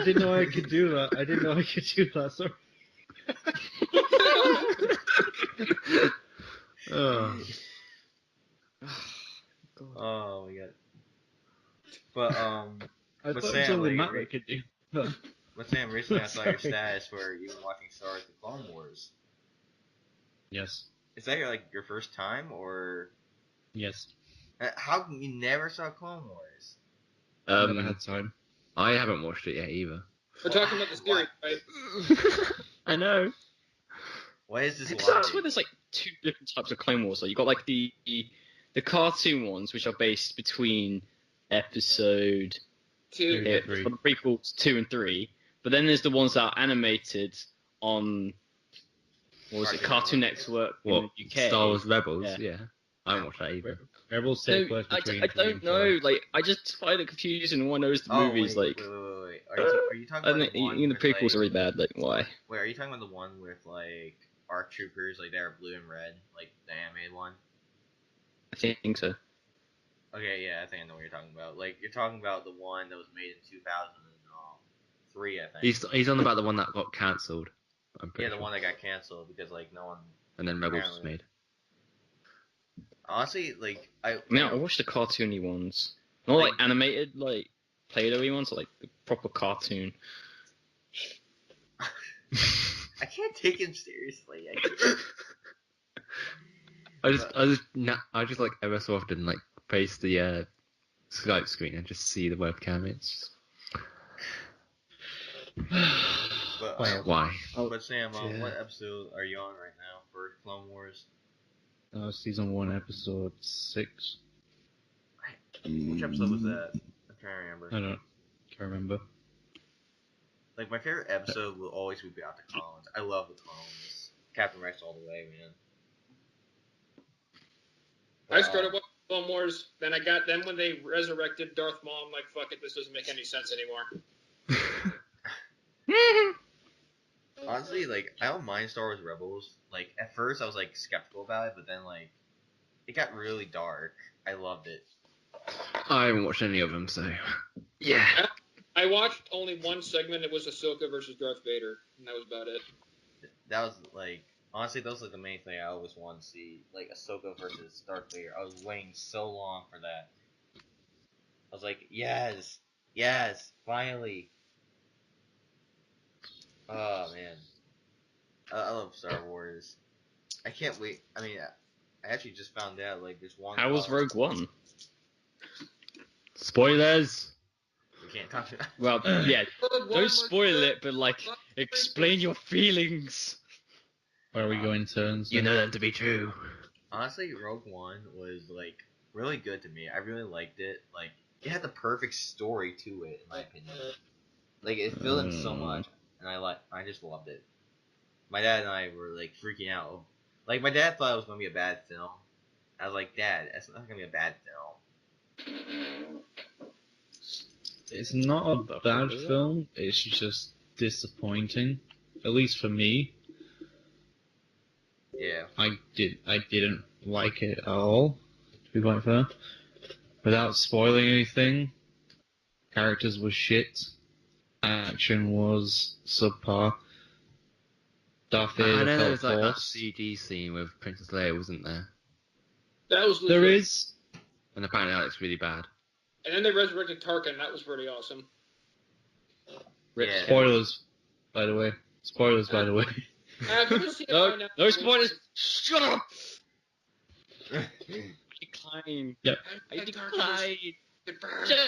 I didn't know I could do that. I didn't know I could do that. Sorry. Oh. Oh my god. But I but thought it was Sam, only like, Matt that could do that. but Sam, recently I saw your Sorry. status where you were watching Star Wars: The Clone Wars. Yes. Is that your first time, or Yes. how come you never saw Clone Wars? Never had time. I haven't watched it yet either. We're talking about the series, right? I know. Why is this That's logic? where there's like two different types of Clone Wars. Like you got like the cartoon ones, which are based between episode Two. Three. the prequels 2 and 3. But then there's the ones that are animated on Cartoon Network in What? the UK. Star Wars Rebels? Yeah. Yeah. I haven't watched that either. Rebels So take place I between. don't 3 and 4. know. Like I just find it confusing. No one knows the movies. Wait. Are you talking I about think the one even the with, prequels are really bad. Like why? Wait, are you talking about the one with like ARC troopers, like they're blue and red, like the animated one? I think so. Okay, yeah, I think I know what you're talking about. Like you're talking about the one that was made in 2003, I think. He's on about the one that got cancelled. I'm pretty Yeah, the sure. one that got canceled because like no one. And then Rebels was apparently- made. Honestly, like I mean, I watched the cartoony ones, not like animated, like Play-Doh-y ones, like the proper cartoon. I can't take him seriously. I just like ever so often like face the Skype screen and just see the webcam. It's But, why? but Sam, Yeah. what episode are you on right now for Clone Wars? Season 1, episode 6. Which episode was that? I'm trying to remember. I can't remember. Like my favorite episode will always be about the clones. I love the clones. Captain Rex all the way, man. I started watching Clone Wars, then when they resurrected Darth Maul, I'm like, fuck it, this doesn't make any sense anymore. Honestly, like I don't mind Star Wars Rebels. Like at first I was like skeptical about it, but then like it got really dark. I loved it. I haven't watched any of them, so yeah. I watched only one segment. It was Ahsoka versus Darth Vader, and that was about it. That was like honestly that was like the main thing I always wanted to see, like Ahsoka versus Darth Vader. I was waiting so long for that. I was like, yes, finally. Oh man, I love Star Wars. I can't wait. I mean, I actually just found out like there's one. How was Rogue One? Spoilers. We can't talk about. Well, yeah, don't spoil it, but like explain your feelings. Where are we going turns? You know them to be true. Honestly, Rogue One was like really good to me. I really liked it. Like it had the perfect story to it, in my opinion. Like it filled in so much, and I just loved it. My dad and I were like freaking out. Like my dad thought it was gonna be a bad film. I was like, Dad, that's not gonna be a bad film. It's not a bad film. It's just disappointing, at least for me. Yeah. I didn't like it at all, to be quite fair. Without spoiling anything, characters were shit. Action was subpar. Darth Vader I know there felt was like that forced. CG scene with Princess Leia, wasn't there? That was legit. There is. And apparently that looks really bad. And then they resurrected Tarkin. That was pretty awesome. Yeah. Spoilers, by the way. Spoilers, by the way. Have you ever seen it by now? No spoilers. Shut up. Decline. Yep. I decline. Shut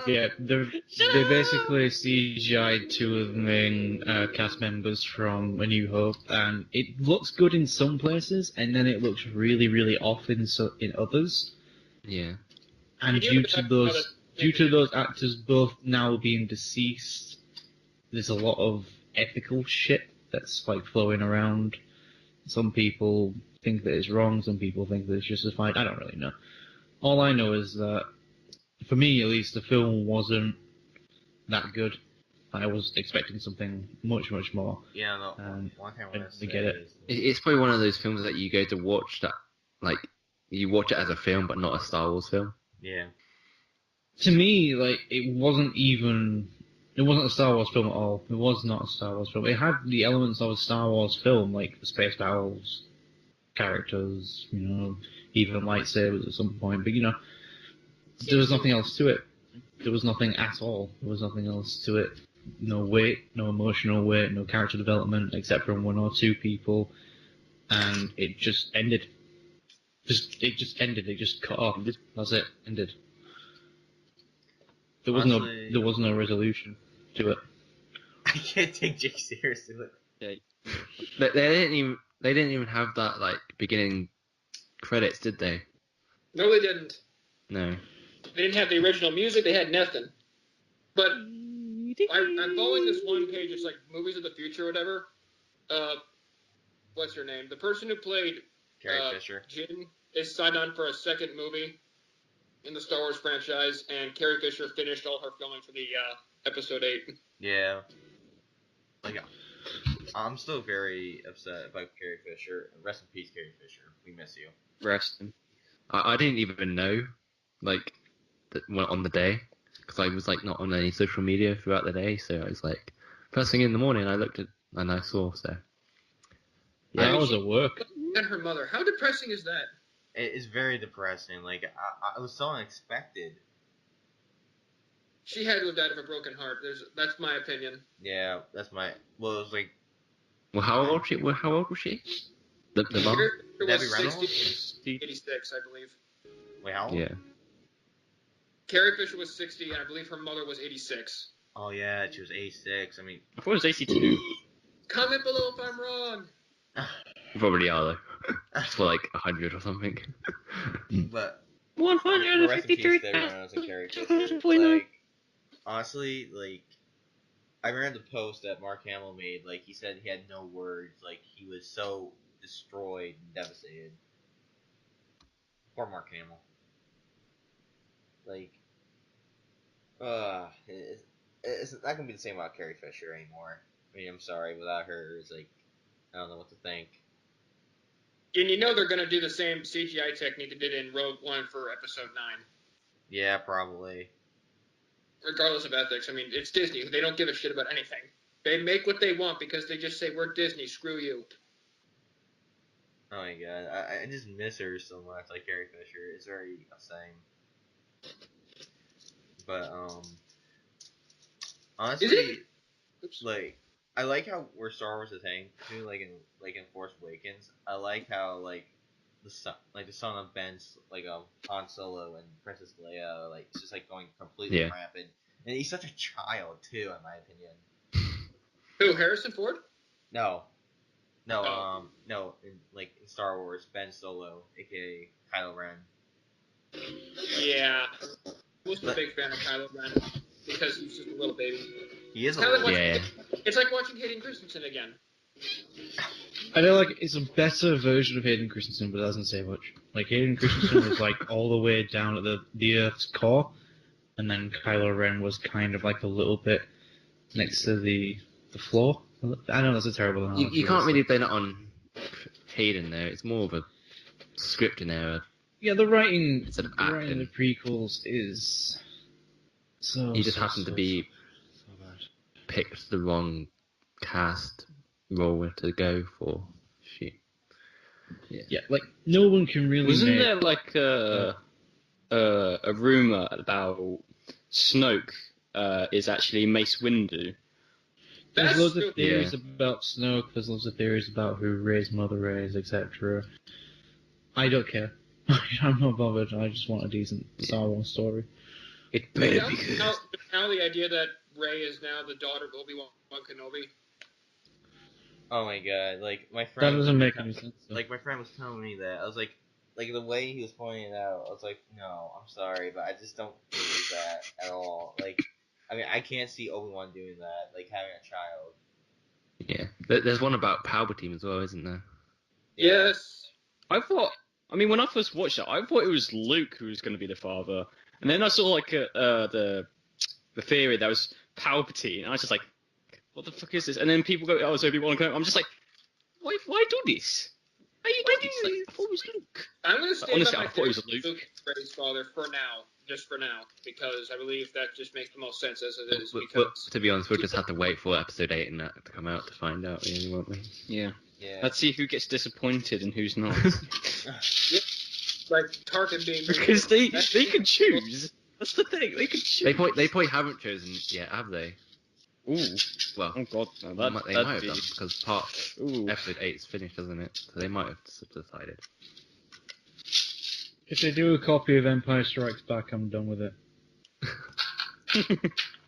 Yeah, they basically CGI'd two of the main cast members from A New Hope, and it looks good in some places, and then it looks really, really off in others. Yeah. And due to those actors both now being deceased, there's a lot of ethical shit that's like flowing around. Some people think that it's wrong, some people think that it's justified. I don't really know. All I know is that, for me at least, the film wasn't that good. I was expecting something much, much more. Yeah, no. And One thing I I want to didn't say get it. is It's probably one of those films that you go to watch that, like, you watch it as a film, but not a Star Wars film. yeah. To me, like, it wasn't even It wasn't a Star Wars film at all. It was not a Star Wars film. It had the elements of a Star Wars film, like the space battles, characters, even lightsabers at some point. But there was nothing else to it. There was nothing at all. There was nothing else to it. No weight, no emotional weight, no character development, except from one or two people, and it just ended. It just ended. It just cut off. That's it. Ended. There was no resolution to it. I can't take Jake seriously. Yeah. They didn't even have that like beginning credits, did they? No, they didn't. No. They didn't have the original music. They had nothing. But I'm following this one page. It's like Movies of the Future or whatever. What's her name? The person who played Carrie Fisher. Jin is signed on for a second movie in the Star Wars franchise, and Carrie Fisher finished all her filming for the Episode 8. Yeah. Like, I'm still very upset about Carrie Fisher. Rest in peace, Carrie Fisher. We miss you. Rest in. I didn't even know, like, on the day, because I was like not on any social media throughout the day. So I was like, first thing in the morning, I looked at and I saw. So yeah, I was at work. And her mother. How depressing is that? It is very depressing. Like, I was so unexpected. She had to have died of a broken heart. That's my opinion. Yeah, that's my. Well, it was like. Well, how old was she? The mom. Debbie was Reynolds? 86, I believe. Wait, how old? Yeah. Carrie Fisher was 60, and I believe her mother was 86. Oh yeah, she was 86. I mean. I thought it was 82. Comment below if I'm wrong. Probably are though. It's for like 100 or something. But. 153. Like, honestly, like, I read the post that Mark Hamill made. Like, he said he had no words. Like, he was so destroyed and devastated. Poor Mark Hamill. Like, it's not gonna be the same about Carrie Fisher anymore. I mean, I'm sorry, without her, it's like, I don't know what to think. And they're going to do the same CGI technique they did in Rogue One for Episode 9. Yeah, probably. Regardless of ethics. I mean, it's Disney. They don't give a shit about anything. They make what they want because they just say, we're Disney, screw you. Oh my god, I just miss her so much, like Carrie Fisher. It's very upsetting. But, honestly, like, I like how where Star Wars is heading to, like in Force Awakens. I like how the son of Ben's Han Solo and Princess Leia, like, it's just like going completely rampant, and he's such a child too, in my opinion. Who, Harrison Ford? No, in Star Wars, Ben Solo, aka Kylo Ren. Yeah, I wasn't a big fan of Kylo Ren because he's just a little baby. He is a little baby. It's like watching Hayden Christensen again. I feel like it's a better version of Hayden Christensen, but it doesn't say much. Like, Hayden Christensen was like all the way down at the Earth's core, and then Kylo Ren was kind of like a little bit next to the floor. I know that's a terrible analogy. You can't really blame it on Hayden there. It's more of a scripting error. Yeah, the writing instead of in the prequels is so. He just happened to be picked the wrong cast role to go for. Shit. Yeah, like no one can really. Wasn't there like a rumor about Snoke is actually Mace Windu? There's loads of theories about Snoke. There's loads of theories about who Rey's mother is, etc. I don't care. I'm not bothered. I just want a decent Star Wars story. It better be good. Now the idea that Rey is now the daughter of Obi-Wan Kenobi. Oh my god! Like, my friend. That doesn't make any sense. Though. Like, my friend was telling me that. I was like the way he was pointing it out. I was like, no, I'm sorry, but I just don't believe that at all. Like, I mean, I can't see Obi-Wan doing that. Like, having a child. Yeah, there's one about Palpatine as well, isn't there? Yeah. Yes. I mean, when I first watched it, I thought it was Luke who was going to be the father, and then I saw like the theory that was Palpatine, and I was just like, what the fuck is this? And then people go, oh, it's Obi-Wan Kenobi. I'm just like, why do this? Why do this? I thought it was Luke. I'm going to stand Honestly, by I my thought it was theory Luke. Rey's father for now. just for now, because I believe that just makes the most sense as it is. But Because to be honest, we'll just have to wait for episode 8 and that to come out to find out, really, won't we? Yeah. Yeah. Let's see who gets disappointed and who's not. like Tarkin being Because they can choose. That's the thing. They can choose. They probably haven't chosen yet, have they? Ooh. Well, Oh god. No, they might have be... done because Ooh. episode 8 is finished, isn't it? So they might have decided. If they do a copy of Empire Strikes Back, I'm done with it.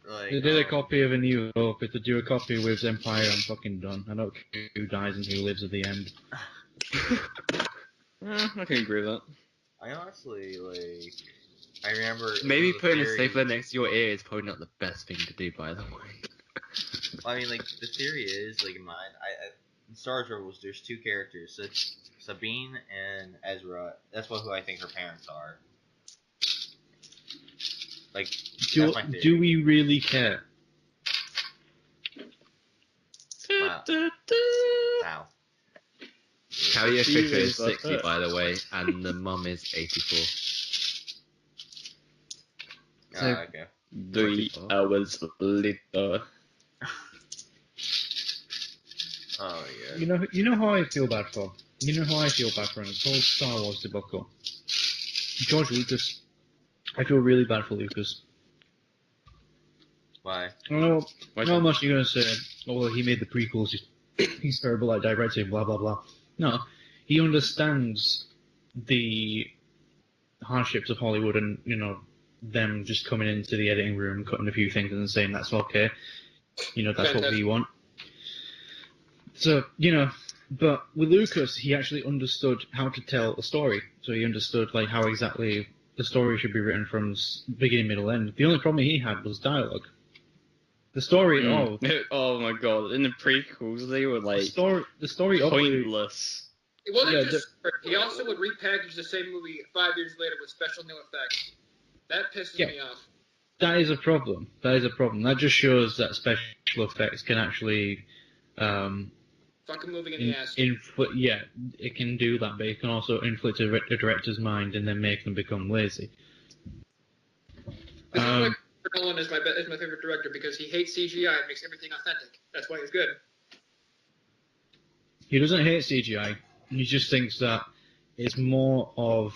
Like, If they did a copy of A New Hope. If they do a copy with Empire, I'm fucking done. I don't care who dies and who lives at the end. I can agree with that. I honestly, like, I remember... Maybe it was putting a theory- stapler next to your ear is probably not the best thing to do, by the way. I mean, like, the theory is, like, in mine, in Star Wars Rebels, there's two characters. So it's Sabine and Ezra. That's who I think her parents are. Like, that's my theory. Do we really care? Wow. Wow. Carrie Fisher is Jesus. 60, by the way, and the mum is 84. So- Okay. 3 hours later. Oh, yeah. You know how I feel bad for? You know how I feel bad for this whole Star Wars debacle? George Lucas. I feel really bad for Lucas. Why? I don't know Why how much you're going to say, oh, well, he made the prequels, he's terrible at directing, blah, blah, blah. No, he understands the hardships of Hollywood and, you know, them just coming into the editing room, cutting a few things and saying that's okay. You know, that's what we want. So, you know, but with Lucas, he actually understood how to tell a story. So he understood, like, how exactly the story should be written from beginning, middle, end. The only problem he had was dialogue. The story of... Oh my god, in the prequels they were like the story of... pointless. it wasn't Yeah, just. He also would repackage the same movie 5 years later with special new effects. That pisses me off. That is a problem. That just shows that special effects can actually... Fucking moving in the ass. it can do that, but it can also inflict a director's mind and then make them become lazy. This is why Christopher Nolan is my favorite director, because he hates CGI and makes everything authentic. That's why he's good. He doesn't hate CGI. He just thinks that it's more of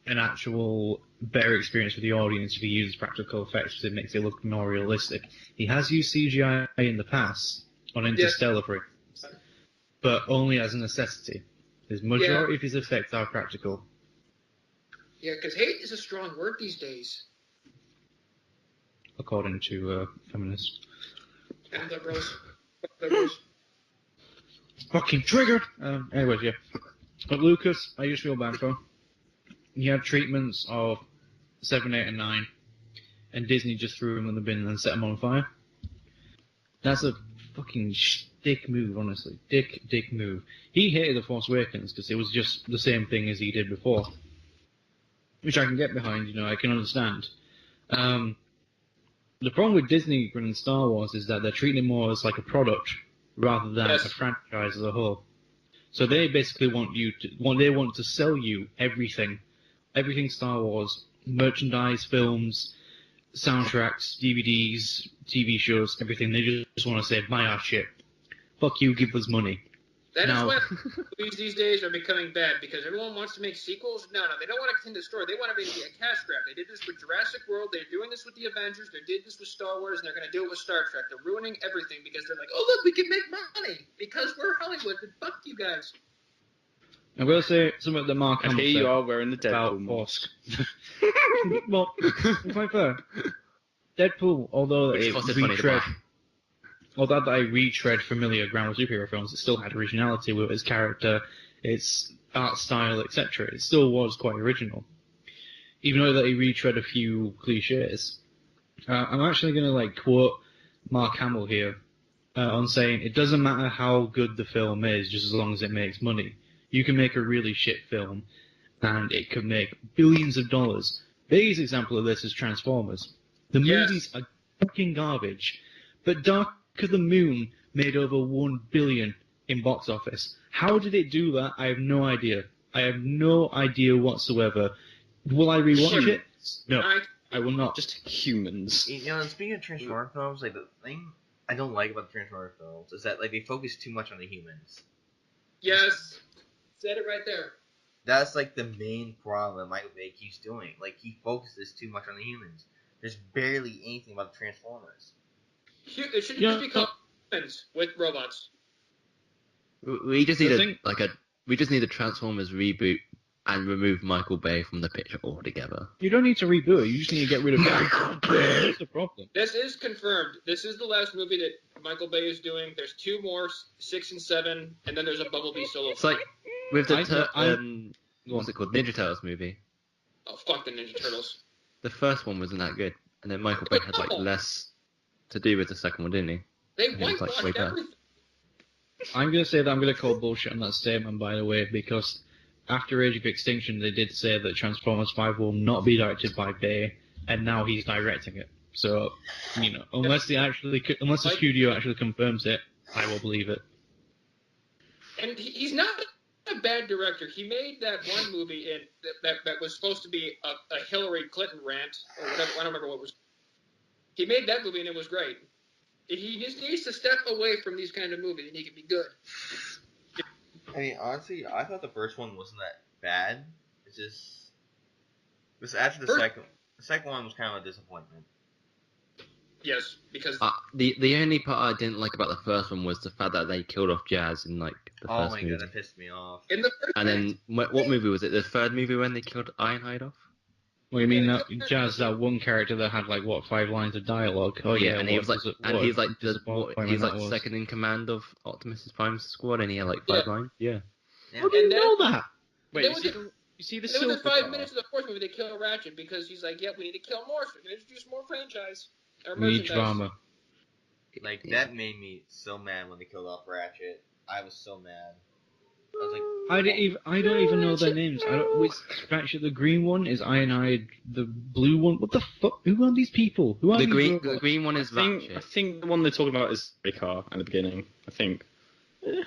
an actual better experience for the audience if he uses practical effects because it makes it look more realistic. He has used CGI in the past on Interstellar, for instance, but only as a necessity. The majority of his effects are practical. Yeah, because hate is a strong word these days. According to feminists. And liberals. Liberals. Fucking triggered! Anyways, yeah. But Lucas, I just feel bad for. He had treatments of 7, 8, and 9, and Disney just threw him in the bin and then set him on fire. That's a fucking dick move, honestly. Dick move. He hated The Force Awakens because it was just the same thing as he did before. Which I can get behind, you know, I can understand. The problem with Disney and Star Wars is that they're treating it more as like a product rather than a franchise as a whole. So they basically want to sell you everything Star Wars, merchandise, films, soundtracks, DVDs, TV shows, everything. They just want to say, buy our shit. Fuck you, give us money. That is why movies these days are becoming bad, because everyone wants to make sequels. No, they don't want to continue the story. They want to make a cash grab. They did this with Jurassic World. They're doing this with the Avengers. They did this with Star Wars, and they're going to do it with Star Trek. They're ruining everything because they're like, oh, look, we can make money because we're Hollywood, but fuck you guys. I will say something that Mark And Hamill here you said are wearing the Deadpool about mask. Well, to be quite fair, Deadpool, although Which it costed money to retread... buy. Although that I retread familiar ground with superhero films, it still had originality with its character, its art style, etc. It still was quite original. Even though that he retread a few cliches. I'm actually going to quote Mark Hamill here on saying, it doesn't matter how good the film is, just as long as it makes money. You can make a really shit film, and it could make billions of dollars. Biggest example of this is Transformers. The movies are fucking garbage, but Dark of the Moon made over $1 billion in box office. How did it do that? I have no idea. I have no idea whatsoever. Will I rewatch it? No. I will not. Just humans. You know, speaking of Transformer films, like the thing I don't like about the Transformer films is that like they focus too much on the humans. Yes. Said it right there. That's like the main problem Michael Bay keeps doing. Like he focuses too much on the humans. There's barely anything about the Transformers. It should just be called humans with robots. We just need we just need a Transformers reboot and remove Michael Bay from the picture altogether. You don't need to reboot it. You just need to get rid of Michael Bay. That's the problem. This is confirmed. This is the last movie that Michael Bay is doing. There's 2 more, 6 and 7, and then there's a Bumblebee solo. It's like with the what's it called? Ninja Turtles movie. Oh, fuck the Ninja Turtles. The first one wasn't that good, and then Michael Bay had like less to do with the second one, didn't he? They And it was, whitewashed way better. everything. I'm going to say that I'm going to call bullshit on that statement, by the way, because after Age of Extinction, they did say that Transformers 5 will not be directed by Bay, and now he's directing it. So, you know, unless the studio actually confirms it, I will believe it. And he's not a bad director. He made that one movie that was supposed to be a Hillary Clinton rant, or whatever. I don't remember what it was. He made that movie, and it was great. He just needs to step away from these kind of movies, and he can be good. I mean, honestly, I thought the first one wasn't that bad. It's just after the second one was kind of a disappointment. Yes, because the only part I didn't like about the first one was the fact that they killed off Jazz in like the first movie. God, that pissed me off. in the first And then what movie was it? The third movie when they killed Ironhide off? What do you mean, Jazz, that one character that had, 5 lines of dialogue? Oh, yeah, and he was like, he's disappointment that was. second in command of Optimus Prime's squad, and he had 5 lines. Yeah. How do you know that? Wait, you see the within silver 5 car? minutes of the fourth movie, they kill Ratchet because he's like, we need to kill more, so we're going to introduce more franchise. Or We need merchandise. drama. That made me so mad when they killed off Ratchet. I was so mad. I was like, I don't even know their names. Which Ratchet, the green one is Ironhide, the blue one. What the fuck? Who are these people? Who are The these green one is I Ratchet. think the one they're talking about is the car at the beginning. I think. the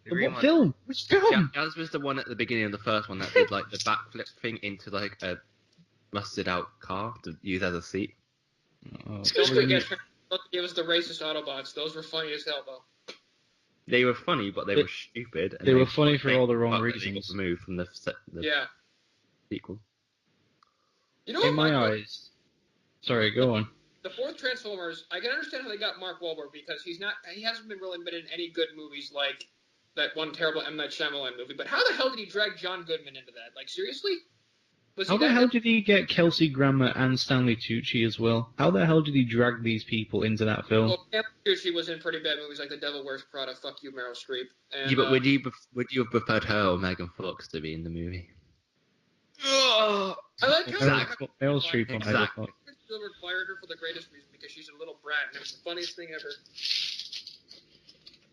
green What one- film? Which film? Jazz was the one at the beginning of the first one that did the backflip thing into a rusted out car to use as a seat. Oh, Don't forget, it was the racist Autobots. Those were funny as hell, though. They were funny, but they were stupid. And they were funny for all the wrong but they got reasons. removed from the Yeah. sequel. You know In what, my Mark, eyes. Sorry, go on. the fourth Transformers, I can understand how they got Mark Wahlberg because he hasn't been really been in any good movies like that one terrible M. Night Shyamalan movie. But how the hell did he drag John Goodman into that? Like, seriously? Was How he the that hell good? did he get Kelsey Grammer and Stanley Tucci as well? How the hell did he drag these people into that film? Well, Stanley Tucci was in pretty bad movies like The Devil Wears Prada, Fuck You, Meryl Streep. And, Yeah, but would you have preferred her or Megan Fox to be in the movie? I like how Exactly. Meryl Streep on Exactly. Megan Fox. Spielberg fired her for the greatest reason because she's a little brat, and it was the funniest thing ever.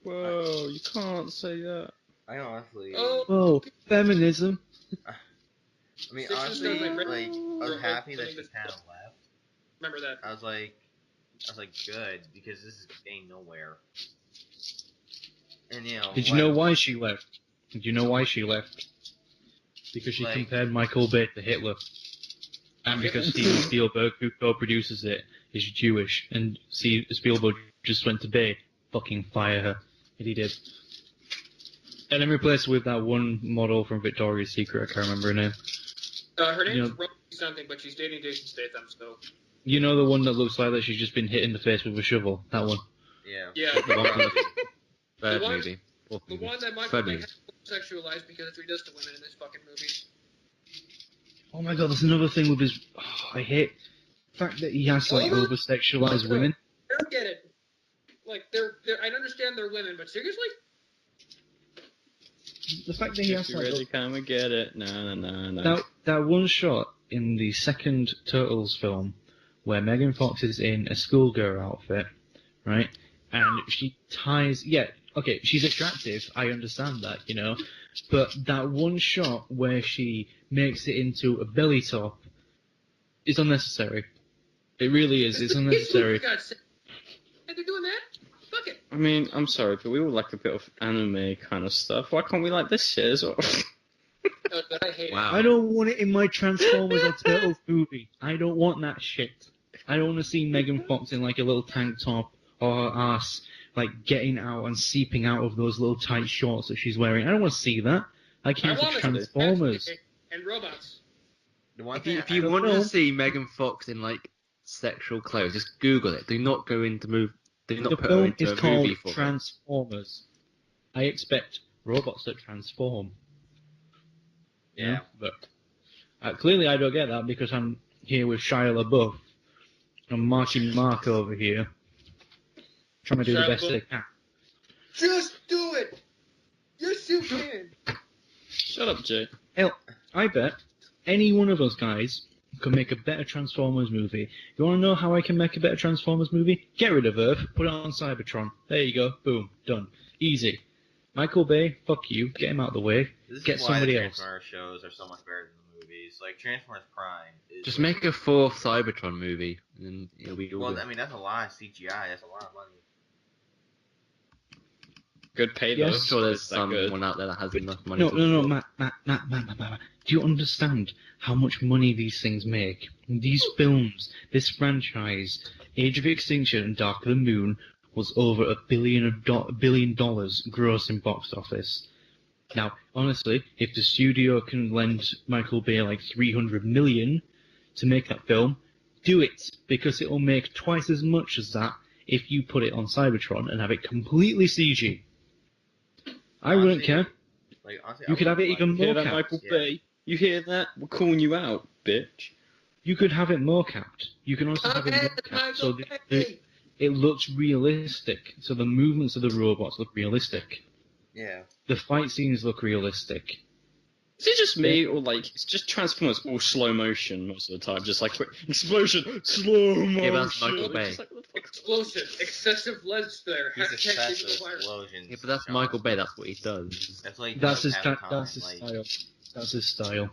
Whoa, you can't say that. I honestly, Oh, feminism. I mean, Six honestly, is my I was happy that she favorite- kind of left. Remember that. I was like, good because this is getting nowhere. And Did you know why she left? Did you know why she left? Because she compared Michael Bay to Hitler. And because Steven Spielberg, who co-produces it, is Jewish. And Spielberg just went to Bay, fucking fire her. And he did. And then replaced her with that one model from Victoria's Secret, I can't remember her name. Her name's You know- Rosie something, but she's dating Jason Statham, so. You know the one that looks like that she's just been hit in the face with a shovel? That one. Yeah. Yeah. The one from the third The one- movie. Fourth The movie. one that Michael Third Bay movie. has sexualized because that's what he does to women in this fucking movie. Oh my god, there's another thing with his... Oh, I hate the fact that he has to, over-sexualize women. I don't get it. Like, they're I understand they're women, but seriously? The fact that he has If to, you really come and get it. No. That one shot in the second Turtles film where Megan Fox is in a schoolgirl outfit, right? And she ties... Yeah, okay, she's attractive, I understand that, you know? But that one shot where she makes it into a belly top is unnecessary. It really is, it's unnecessary. And they're doing that? Fuck it. I mean, I'm sorry, but we all like a bit of anime kind of stuff. Why can't we like this shit as well? The but I hate Wow. I don't want it in my Transformers or Turtles movie. I don't want that shit. I don't want to see Megan Fox in like a little tank top or her ass like getting out and seeping out of those little tight shorts that she's wearing. I don't want to see that. I it. came I for want Transformers. and robots. The one If thing you I- want know. to see Megan Fox in like sexual clothes, just Google it. Do not go into move. Do not The put her film into is a called movie for it. Transformers. I expect robots that transform. You know? Yeah. But clearly I don't get that because I'm here with Shia LaBeouf. I'm Marky Mark over here. Trying to do the Shia best LaBeouf. I can. Just do it. Yes, you can. Shut up, Jay. Hell, I bet any one of us guys could make a better Transformers movie. You want to know how I can make a better Transformers movie? Get rid of Earth, put it on Cybertron. There you go. Boom. Done. Easy. Micheal Bay, fuck you. Get him out of the way. This is Get why somebody the else. Transformers shows are so much better than the movies. Like Transformers Prime is Just like, make a fourth Cybertron movie, and then it'll be all well, good. I mean that's a lot of CGI. That's a lot of money. Good pay Yes. though. I'm sure there's Is that good? someone out there that has enough money. No, to no, no, afford. Matt. Do you understand how much money these things make? These films, this franchise, Age of Extinction and Dark of the Moon, was over $1 billion gross in box office. Now, honestly, if the studio can lend Micheal Bay like $300 million to make that film, do it, because it will make twice as much as that if you put it on Cybertron and have it completely CG. I wouldn't Honestly, care. Like honestly, You I could have it wouldn't even You hear more that, capped. Michael Yeah. Bay? You hear that? We're calling you out, bitch. You could have it more capped. You can also have it more capped, so it looks realistic. So the movements of the robots look realistic. Yeah. The fight scenes look realistic. Is it just me, or like it's just Transformers all slow motion most of the time? Just like quick explosion, slow motion. Yeah, that's Michael It's Bay. just like, what the fuck? Explosion. Excessive lead there. He's Hashtag excessive digital virus. explosions. Yeah, but that's Sean. Michael Bay. That's what he does. That's like That's his half the time. that's his like, style. That's his style.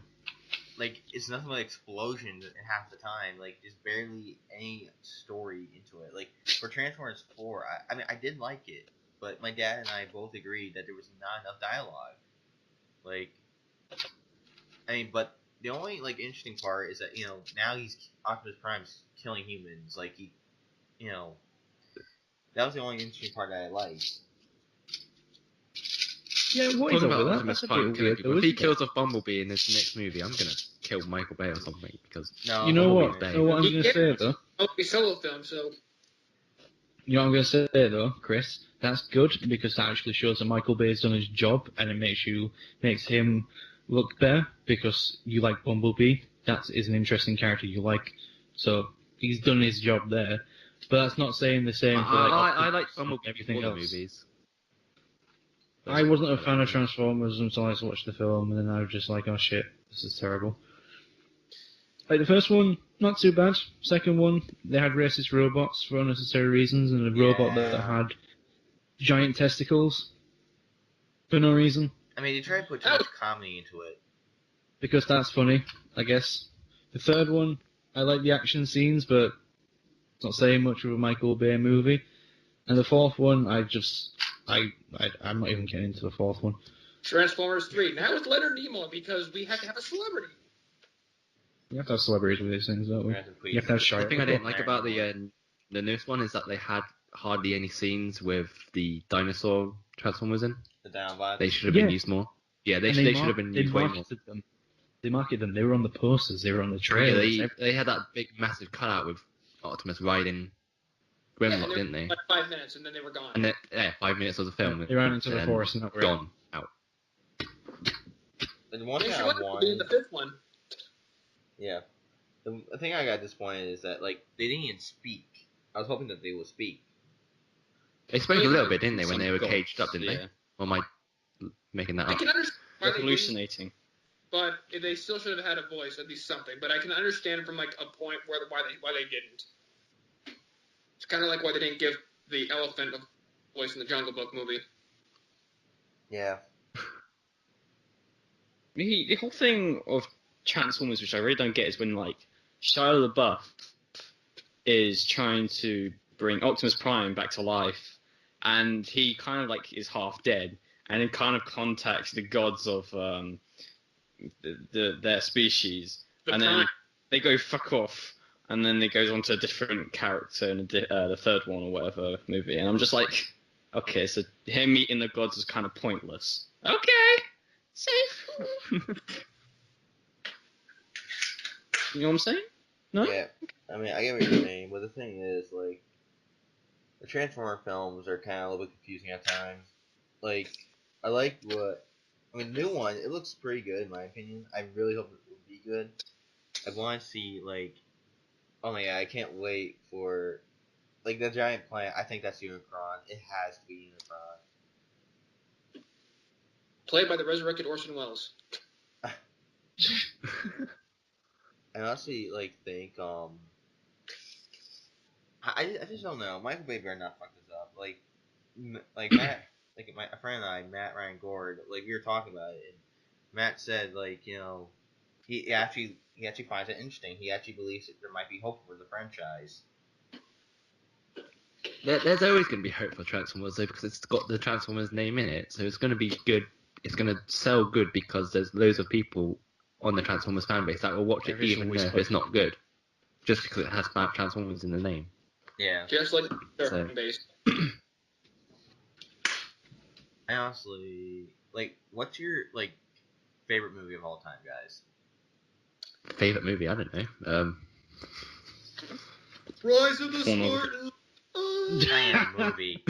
Like it's nothing but explosions half the time. Like there's barely any story into it. Like for Transformers 4, I mean I did like it, but my dad and I both agreed that there was not enough dialogue. Like, I mean, but the only like interesting part is that now Optimus Prime's killing humans. Like that was the only interesting part that I liked. Yeah, what is Talking over about that? Optimus That's a Prime bit killing weird, people. though, If he isn't it? kills off Bumblebee in this next movie, I'm gonna kill Michael Bay or something because No, You know what? Bumblebee You know what I'm gonna say though? Oh, a solo film, so You know what I'm gonna say though, Chris? That's good because that actually shows that Michael Bay's done his job and it makes him look better because you like Bumblebee. That is an interesting character you like. So he's done his job there. But that's not saying the same for like I like Optimus and Bumblebee everything before else. the movies. I wasn't a fan of Transformers until I watched the film, and then I was just like, oh shit, this is terrible. Like, the first one, not too bad. Second one, they had racist robots for unnecessary reasons, and a robot that Yeah. had giant testicles for no reason. I mean they tried to put too much comedy into it. Because that's funny, I guess. The third one, I like the action scenes, but it's not saying much of a Michael Bay movie. And the fourth one, I'm not even getting into the fourth one. Transformers 3. Now it's Leonard Nimoy because we have to have a celebrity. You have to have celebrities with these things, don't we? We have to You have to have Shia The thing I didn't LaBeouf. like about the newest one is that they had hardly any scenes with the dinosaur Transformers in. The Dinobots. They should have been Yeah. used more. Yeah, they And should have been they used way more. marketed them. They marketed them. They were on the posters. They were on the Yeah, trailers. they had that big massive cutout with Optimus riding Yeah, Grimlock, and didn't they? Like 5 minutes, and then they were gone. And then, 5 minutes of the film. They ran into the and forest and that were gone out. The one They thing should I want to be in wanted, the 5th one. yeah. The thing I got disappointed is that like they didn't even speak. I was hoping that they would speak. They spoke a little bit, didn't they, when Some they were gods, caged up, didn't yeah. they? Or am I making that I up? can understand why They're they didn't, hallucinating. but they still should have had a voice, at least something. But I can understand from like a point why they didn't. It's kind of like why they didn't give the elephant a voice in the Jungle Book movie. Yeah. The whole thing of Transformers, which I really don't get, is when like Shia LaBeouf is trying to bring Optimus Prime back to life, and he kind of like is half dead, and he kind of contacts the gods of their species, The and then Prime. they go fuck off, and then it goes on to a different character in the third one or whatever movie, and I'm just like, okay, so him meeting the gods is kind of pointless. Okay, safe. You know what I'm saying? No. Yeah, I mean, I get what you're saying, but the thing is, like, the Transformer films are kind of a little bit confusing at times. Like, I like the new one, it looks pretty good in my opinion. I really hope it will be good. I want to see, like, oh my god, I can't wait for, like, the giant plant. I think that's Unicron. It has to be Unicron. Played by the resurrected Orson Welles. And honestly, like, think, I just don't know. Michael Bay better not fuck this up. Like Matt, like my friend and I, Matt Ryan Gord, like we were talking about it, and Matt said, like, you know, he actually finds it interesting. He actually believes that there might be hope for the franchise. There's always going to be hope for Transformers though, because it's got the Transformers name in it, so it's going to be good. It's going to sell good because there's loads of people on the Transformers fan base that will watch it There is even always if hope. it's not good, just because it has Transformers in the name. Yeah. Just like their So- fan base. I honestly, like, what's your, like, favorite movie of all time, guys? Favorite movie? I don't know. Rise of the Porno. Spartans. Damn movie.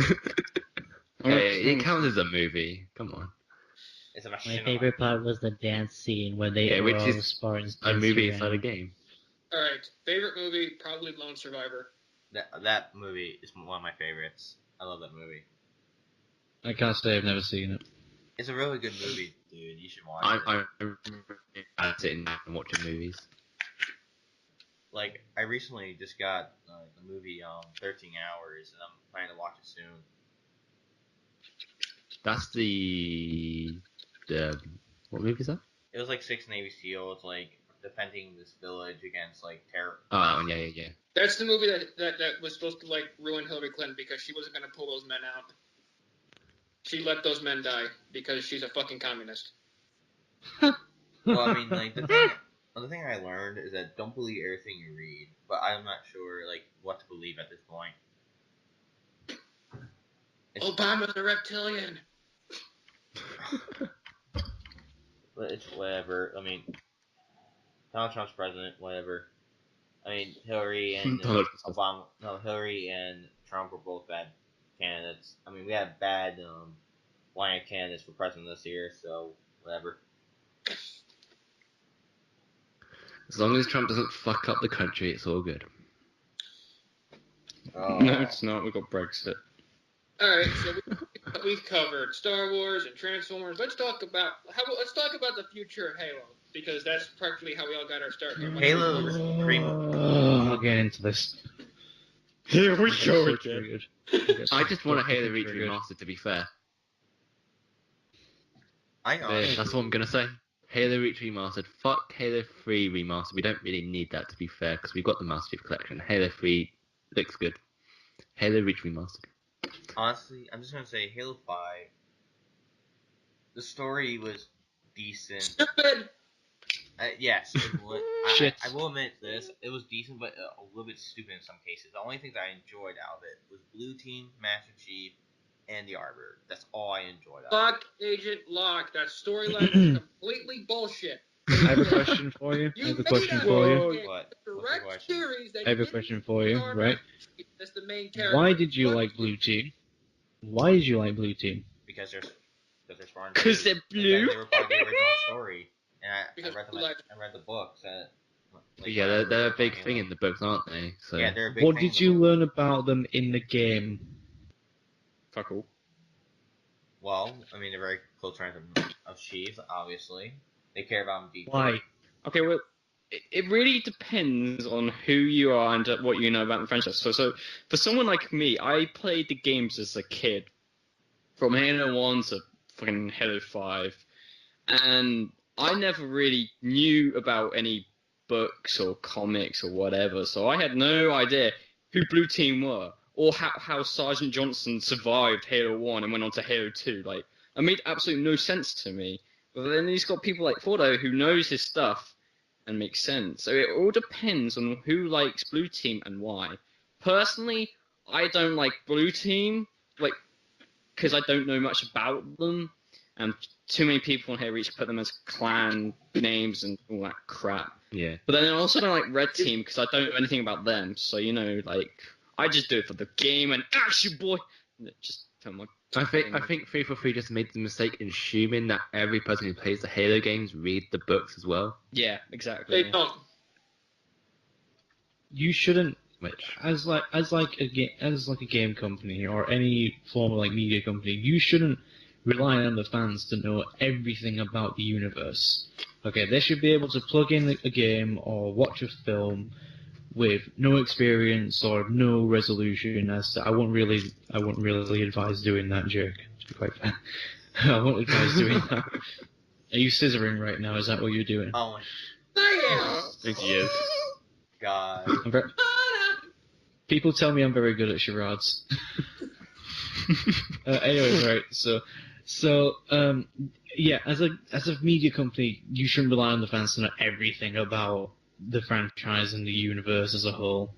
It counts as a movie. Come on. It's a My machine. favorite part was the dance scene where they Yeah, which were all is the Spartans A dancing movie inside a around. game. All right, favorite movie probably Lone Survivor. That movie is one of my favorites. I love that movie. I can't say I've never seen it. It's a really good movie, dude. You should watch it. I'm sitting down and watching movies. Like, I recently just got the movie 13 Hours, and I'm planning to watch it soon. That's the what movie is that? It was like 6 Navy SEALs, like, defending this village against, like, terror. Oh, yeah. That's the movie that was supposed to like ruin Hillary Clinton because she wasn't gonna pull those men out. She let those men die because she's a fucking communist. Well, I mean, like, the thing I learned is that don't believe everything you read, but I'm not sure, like, what to believe at this point. Obama's a reptilian. But it's whatever. I mean, Donald Trump's president, whatever. I mean, Hillary and Donald Hillary and Trump were both bad candidates. I mean, we had bad line of candidates for president this year, so whatever. As long as Trump doesn't fuck up the country, it's all good. Oh. No, it's not. We've got Brexit. All right, so we've covered Star Wars and Transformers. Let's talk about the future of Halo because that's practically how we all got our start here. Halo I'll get into this. Here we So go again. triggered. I just want a Halo Reach Triggered. remastered, to be fair. I Yeah, honestly, that's what I'm gonna say. Halo Reach remastered. Fuck Halo 3 remastered. We don't really need that, to be fair, because we've got the Master Chief Collection. Halo 3 looks good. Halo Reach remastered. honestly, I'm just gonna say Halo 5. The story was decent. Stupid. Yes, it was. Shit. I will admit this. It was decent, but a little bit stupid in some cases. The only things I enjoyed out of it was Blue Team, Master Chief, and the Arbiter. That's all I enjoyed out of it. Fuck Agent Locke. That storyline is completely bullshit. I have a question for you. I have a question for you. What? The What's the direct question? series that I have a didn't question for you, start right? That's the main character. Why did you Fuck like Blue Team? Why did you like Blue Team? Because they're foreign. 'Cause they're blue? They were part of the original story, and I Because read I read the books. Yeah, they're a big thing in the books, aren't they? So Yeah, they're a big What thing did in you the learn about them in the game? Fuck all. Well, I mean, they're very close friends of Chiefs, obviously. They care about him deeply. Why? Okay, well, it really depends on who you are and what you know about the franchise. So for someone like me, I played the games as a kid, from Halo 1 to fucking Halo 5, and I never really knew about any books or comics or whatever, so I had no idea who Blue Team were, or how Sergeant Johnson survived Halo 1 and went on to Halo 2. Like, it made absolutely no sense to me. But then he's got people like Fordo who knows his stuff and makes sense. So it all depends on who likes Blue Team and why. Personally, I don't like Blue Team, like, because I don't know much about them, and too many people on here each put them as clan names and all that crap. Yeah. But then I also don't like Red Team because I don't know anything about them. So, you know, like, I just do it for the game and action, boy! And just tell my... I think 343 just made the mistake in assuming that every person who plays the Halo games read the books as well. Yeah, exactly. They don't. You shouldn't, Which as a game company or any form of like media company, you shouldn't rely on the fans to know everything about the universe. Okay, they should be able to plug in a game or watch a film with no experience or no resolution. I wouldn't really advise doing that, Jake. To be quite fair, I wouldn't advise doing that. Are you scissoring right now? Is that what you're doing? Oh my I Thank you. god. People tell me I'm very good at charades. Anyways, right. So, yeah, as a media company, you shouldn't rely on the fans to know everything about the franchise and the universe as a whole.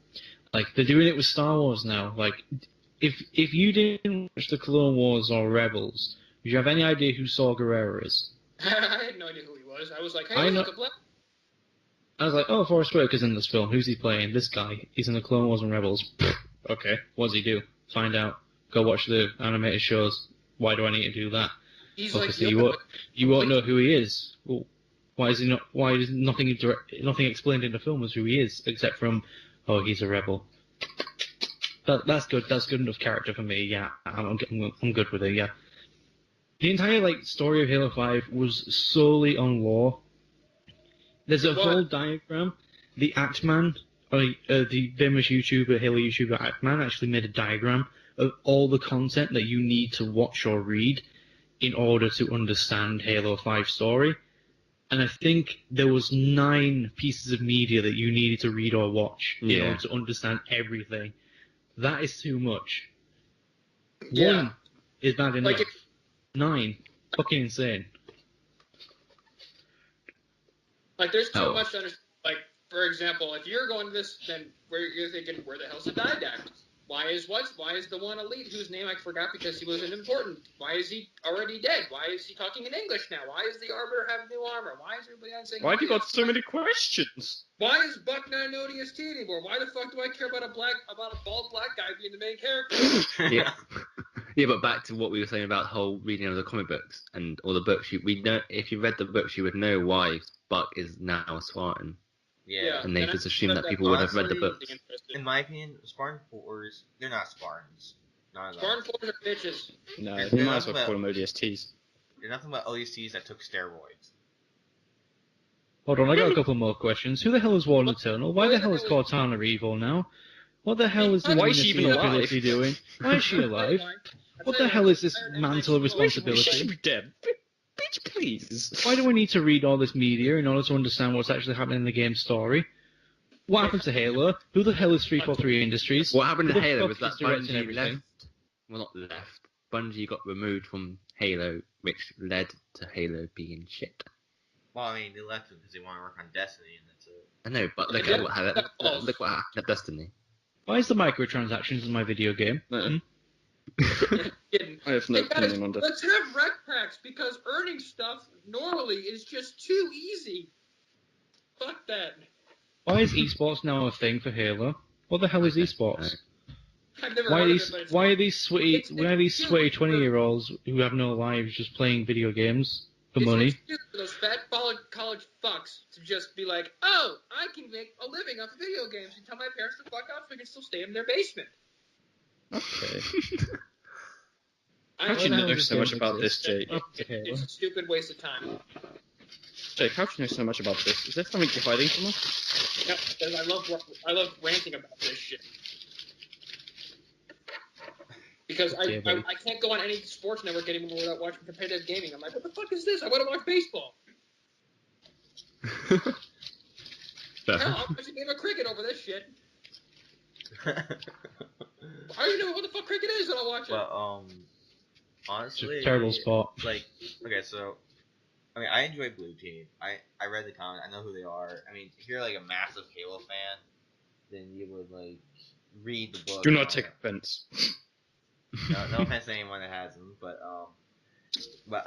Like, they're doing it with Star Wars now. Like, if you didn't watch the Clone Wars or Rebels, would you have any idea who Saw Gerrera is? I had no idea who he was. I was like, hey, I know- look, a black... I was like, oh, Forrest Whitaker's in this film. Who's he playing? This guy. He's in the Clone Wars and Rebels. Okay, what does he do? Find out. Go watch the animated shows. Why do I need to do that? He's Obviously, like, you won't know who he is. Well, why is he not? Why is nothing explained in the film as who he is, except from, oh, he's a rebel. That's good. That's good enough character for me. Yeah, I'm good with it. Yeah. The entire story of Halo 5 was solely on lore. There's a whole diagram. The Actman, the famous YouTuber, Halo YouTuber Actman, actually made a diagram of all the content that you need to watch or read in order to understand Halo 5 story. And I think there was 9 pieces of media that you needed to read or watch in order to understand everything. That is too much. Yeah. 1 is bad enough. 9, fucking insane. Like, there's too much to understand. Like, for example, if you're going to this, then you're thinking, where the hell's the Didact? Why is the one elite whose name I forgot because he wasn't important? Why is he already dead? Why is he talking in English now? Why does the Arbiter have new armor? Why is everybody else saying... Why have you got so many questions? Why is Buck not an ODST anymore? Why the fuck do I care about a bald black guy being the main character? yeah. Yeah, but back to what we were saying about the whole reading of the comic books and all the books. We know if you read the books, you would know why Buck is now a Spartan. Yeah. And they just assume that people would have read the books. In my opinion, Spartan 4s, they're not Spartans. None of them. Spartan 4s are bitches. No, And you they're might as not well call about- them ODSTs. They're nothing but ODSTs that took steroids. Hold on, I got a couple more questions. Who the hell is Warden Eternal? Why the hell is Cortana evil now? What the hell is the Why is she even alive? ability doing? Why is she alive? What the hell is this mantle of She should responsibility? be dead. Bitch, please. Why do we need to read all this media in order to understand what's actually happening in the game's story? What happened to Halo? Who the hell is 343 Industries? What happened to Who the Halo fuck was that is directing Bungie everything? left. Well, not left. Bungie got removed from Halo, which led to Halo being shit. Well, I mean, they left it because they want to work on Destiny, and that's it. I know, but look Yeah, at what happened. Look what happened at Destiny. Why is the microtransactions in my video game? No. Kidding. I have no Hey, guys, opinion on that. let's have rec packs because earning stuff normally is just too easy. Fuck that. Why is esports now a thing for Halo? What the hell is esports? I've never Why heard are of these it, but it's why are these sweaty It's- why are these it's sweaty stupid. 20-year-olds who have no lives just playing video games for it's money? stupid for those fat college fucks to just be like, oh, I can make a living off of video games and tell my parents to fuck off so we can still stay in their basement. Okay. I How do you What the know hell does so this much game about this, exist? Jake? Okay, It's a stupid waste of time. Jake, how do you know so much about this? Is there something you're hiding from us? Yep, because I love ranting about this shit. Because Yeah, buddy. I can't go on any sports network anymore without watching competitive gaming. I'm like, what the fuck is this? I want to watch baseball. Hell, I'll watch a game of cricket over this shit. I don't even know what the fuck cricket is, and I'll watch it. But It's honestly, a terrible sport. Like, okay, so I mean, I enjoy Blue Team. I read the comment. I know who they are. I mean, if you're like a massive Halo fan, then you would like read the book. Do and not all take that. offense. No offense to anyone that hasn't, but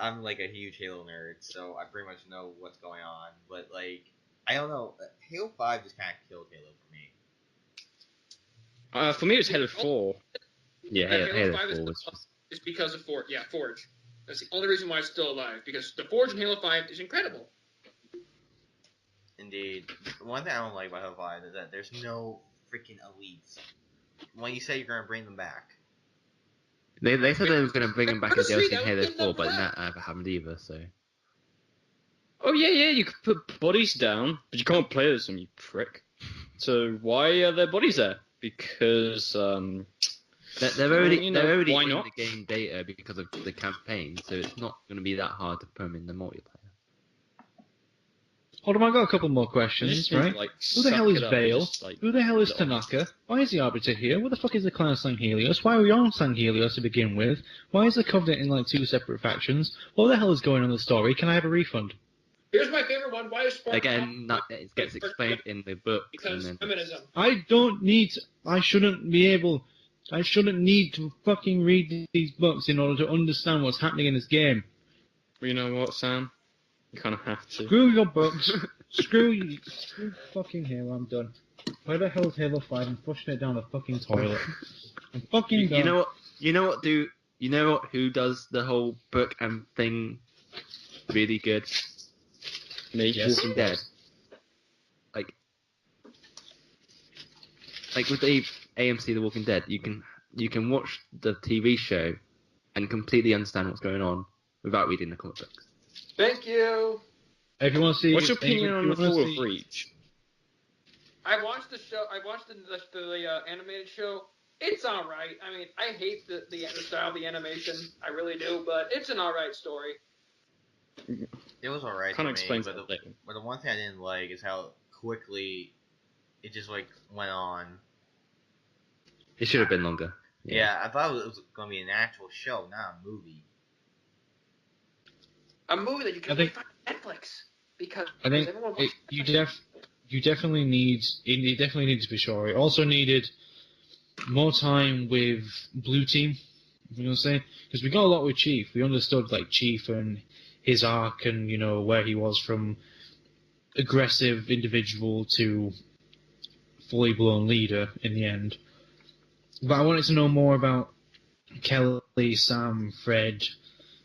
I'm like a huge Halo nerd, so I pretty much know what's going on. But like, I don't know. Halo 5 just kind of killed Halo for me. For me, it was Halo 4. Yeah, Halo Halo 5 4 was just... is because of Forge. Yeah, Forge. That's the only reason why it's still alive, because the Forge in Halo 5 is incredible. Indeed. One thing I don't like about Halo 5 is that there's no freaking elites. When you say you're gonna bring them back. They said they were going to bring him back in Honestly, DLC in that Halo was 4, but enough. that never happened either, so... Oh yeah, you could put bodies down, but you can't play as them, you prick. So why are there bodies there? Because They're already why in not? the game data because of the campaign, so it's not going to be that hard to put them in the multiplayer. Hold on, I got a couple more You questions, just need to, right? like, Who the suck hell is it up and Vale? just, like, Who the hell is let it off. Tanaka? Why is the Arbiter here? What the fuck is the clan of Sanghelios? Why are we on Sanghelios to begin with? Why is the Covenant in like two separate factions? What the hell is going on in the story? Can I have a refund? Here's my favorite one. Why is Spartan Again, it gets explained in the book. Because feminism. I shouldn't need to fucking read these books in order to understand what's happening in this game. Well, you know what, Sam? You kind of have to. Screw your books. Screw fucking Halo, I'm done. Where the hell's Halo 5? I'm flushing it down the fucking toilet. I'm fucking done. You know what? Who does the whole book and thing really good? Me. Yes. Walking Dead. Like with the AMC The Walking Dead, you can watch the TV show and completely understand what's going on without reading the comic books. Thank you. If you want to see, What's your opinion on the if you wanna Fall see- of Reach? I watched the show. I watched the animated show. It's all right. I mean, I hate the style of the animation. I really do, but it's an all right story. It was alright Kind to of me, explains but it later. the one thing I didn't like is how quickly it just like went on. It should have been longer. Yeah, I thought it was going to be an actual show, not a movie. A movie that you can I only think- find on Netflix because I think everyone it, watches you definitely need to be sure. It also needed more time with Blue Team. You know what I'm saying? Because we got a lot with Chief. We understood like Chief and his arc, and you know where he was from aggressive individual to fully blown leader in the end. But I wanted to know more about Kelly, Sam, Fred,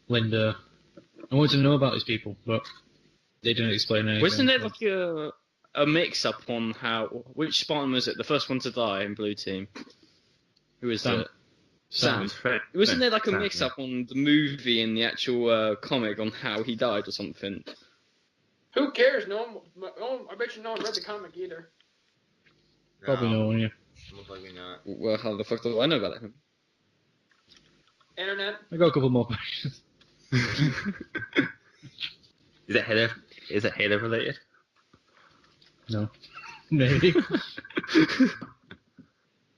Linda. I wanted to know about these people, but they didn't explain anything. Wasn't there like a mix-up on which Spartan was it? The first one to die in Blue Team. Who was Sam. it? Sam. Fred. Wasn't there like a Sam, mix-up on the movie and the actual comic on how he died or something? Who cares? No one. I bet you no one read the comic either. Probably no one, yeah. Most likely not. Well, how the fuck do I know about it? Internet. I got a couple more questions. Is it Halo related? No. Maybe.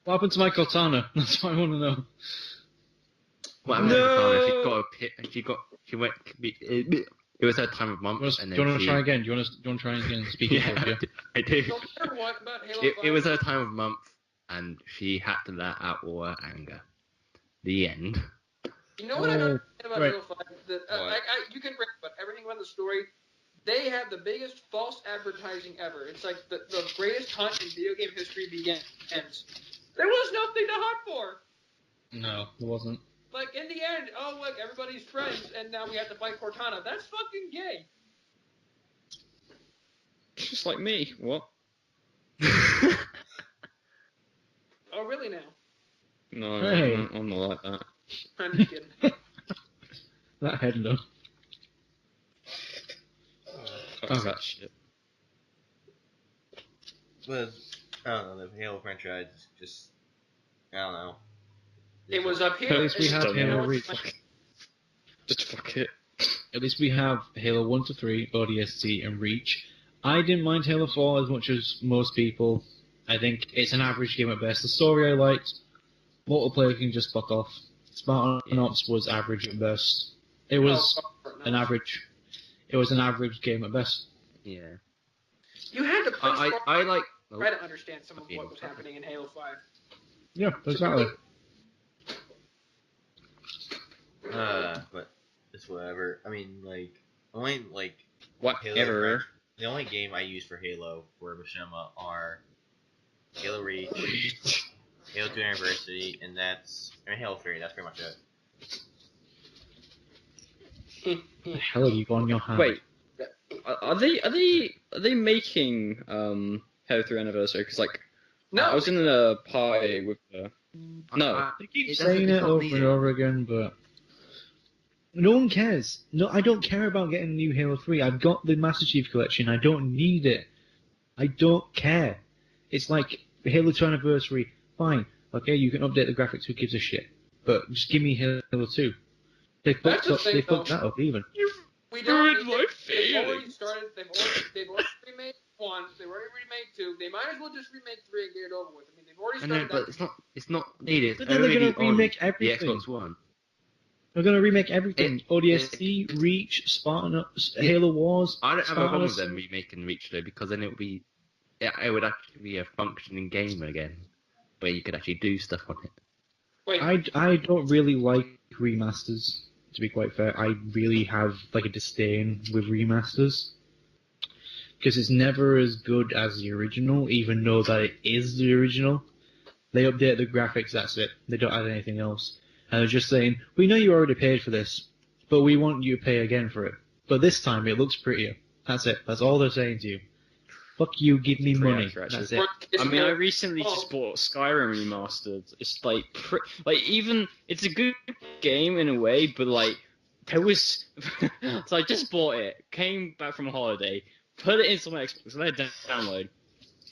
What happened to my Cortana? That's what I want to know. What happened to No! Katana? She went. It was her time of month, and Do then you want to she... try again? Do you want to try again? Speaking Yeah, of, yeah. I do. No matter what about Halo It 5, was her time of month, and she had to let out all her anger. The end. You know what I don't understand about right. Halo 5? That, What? you can read about everything about the story. They have the biggest false advertising ever. It's like the greatest hunt in video game history begins. There was nothing to hunt for. No, it wasn't. Like, in the end, oh, look, everybody's friends, and now we have to fight Cortana. That's fucking gay. Just like me. What? Oh, really now? No, Hey. I'm not like that. I'm just kidding. That head though. Fuck Okay. that shit. But I don't know. The Halo franchise is just I don't know. It was up here. At least we and- have Don't Halo know. Reach. Just fuck it. At least we have Halo 1 to 3, ODST, and Reach. I didn't mind Halo 4 as much as most people. I think it's an average game at best. The story I liked. Multiplayer can just fuck off. Spartan Ops was average at best. It was an average. it was an average game at best. Yeah. You had to play I like. try to understand some of what was happening in Halo 5. Yeah, exactly. But it's whatever. I mean, like, only like Whatever. the only game I use for Halo for Mishima are Halo Reach, Halo 2 Anniversary, and Halo 3. That's pretty much it. The hell have you got on your hand? Wait, are they making Halo 3 Anniversary? Because like, No, I was in a party with no. They keep It saying doesn't- it it's not over and needed. over again, but no one cares. No, I don't care about getting a new Halo 3. I've got the Master Chief Collection. I don't need it. I don't care. It's like Halo 2 Anniversary. Fine. Okay, you can update the graphics. Who gives a shit? But just give me Halo 2. They That's fucked the up. thing, They fucked though. that up even. we don't. Ruined my They've already feelings. started. They've already remade 1. They've already remade 2. They might as well just remake 3 and get it over with. I mean, they've already I know, started. but it's not needed. But then they're Already gonna remake on everything. The Xbox One. We're gonna remake everything. It- ODST, Reach, Spartan, Halo Wars. I don't have a problem with Spartans. them remaking Reach though, because then it would actually be a functioning game again, where you could actually do stuff on it. Wait, I don't really like remasters, to be quite fair. I really have like a disdain with remasters. Because it's never as good as the original, even though that it is the original. They update the graphics, that's it. They don't add anything else. And they're just saying, we know you already paid for this, but we want you to pay again for it. But this time it looks prettier. That's it. That's all they're saying to you. Fuck you, give me Pretty money. accurate, That's actually. it. I mean, I recently just bought Skyrim Remastered. It's like, even it's a good game in a way, but like, there was. So I just bought it, came back from a holiday, put it into my Xbox, let it download.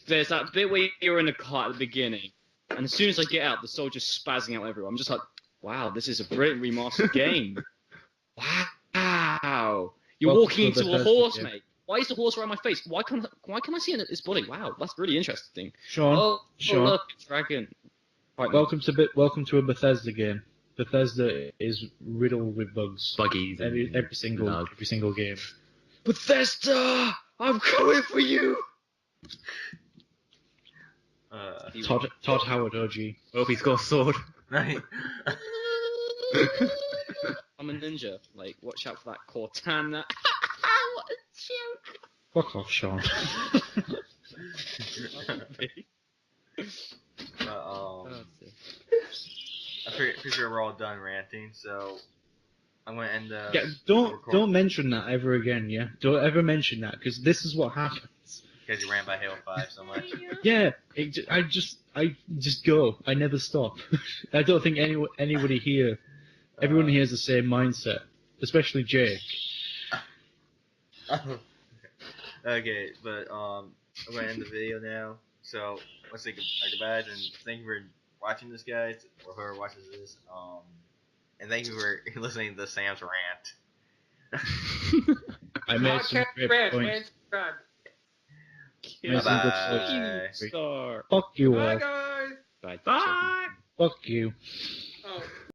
There's that bit where you're in the car at the beginning, and as soon as I get out, the soldier's spazzing out everywhere. I'm just like, wow, this is a brilliant remastered game. Wow, you're Welcome walking to into a Bethesda, horse, yeah. mate. Why is the horse around my face? Why can I see its body? Wow, that's really interesting. Sean, Sean, look, dragon. Right, welcome to a Bethesda game. Bethesda is riddled with bugs. Buggies. Every single game. Bethesda, I'm coming for you. Todd Howard OG. Oh, he's got a sword. Right. I'm a ninja. Like, watch out for that Cortana. What a joke. Fuck off, Sean. I'm pretty sure we're all done ranting, so I'm gonna end the. Yeah, don't mention that ever again. Yeah, don't ever mention that because this is what happens. Because you ran by Halo 5 so much. Yeah, I just go. I never stop. I don't think anybody here, everyone here has the same mindset, especially Jake. Okay, but I'm gonna end the video now. So let's say goodbyes and thank you for watching this, guys, or whoever watches this. And thank you for listening to Sam's rant. I made some Podcast great rant, points. man, subscribe. Made some good Bye. points. Star. Fuck you Bye, all. guys. Bye. Bye. Fuck you.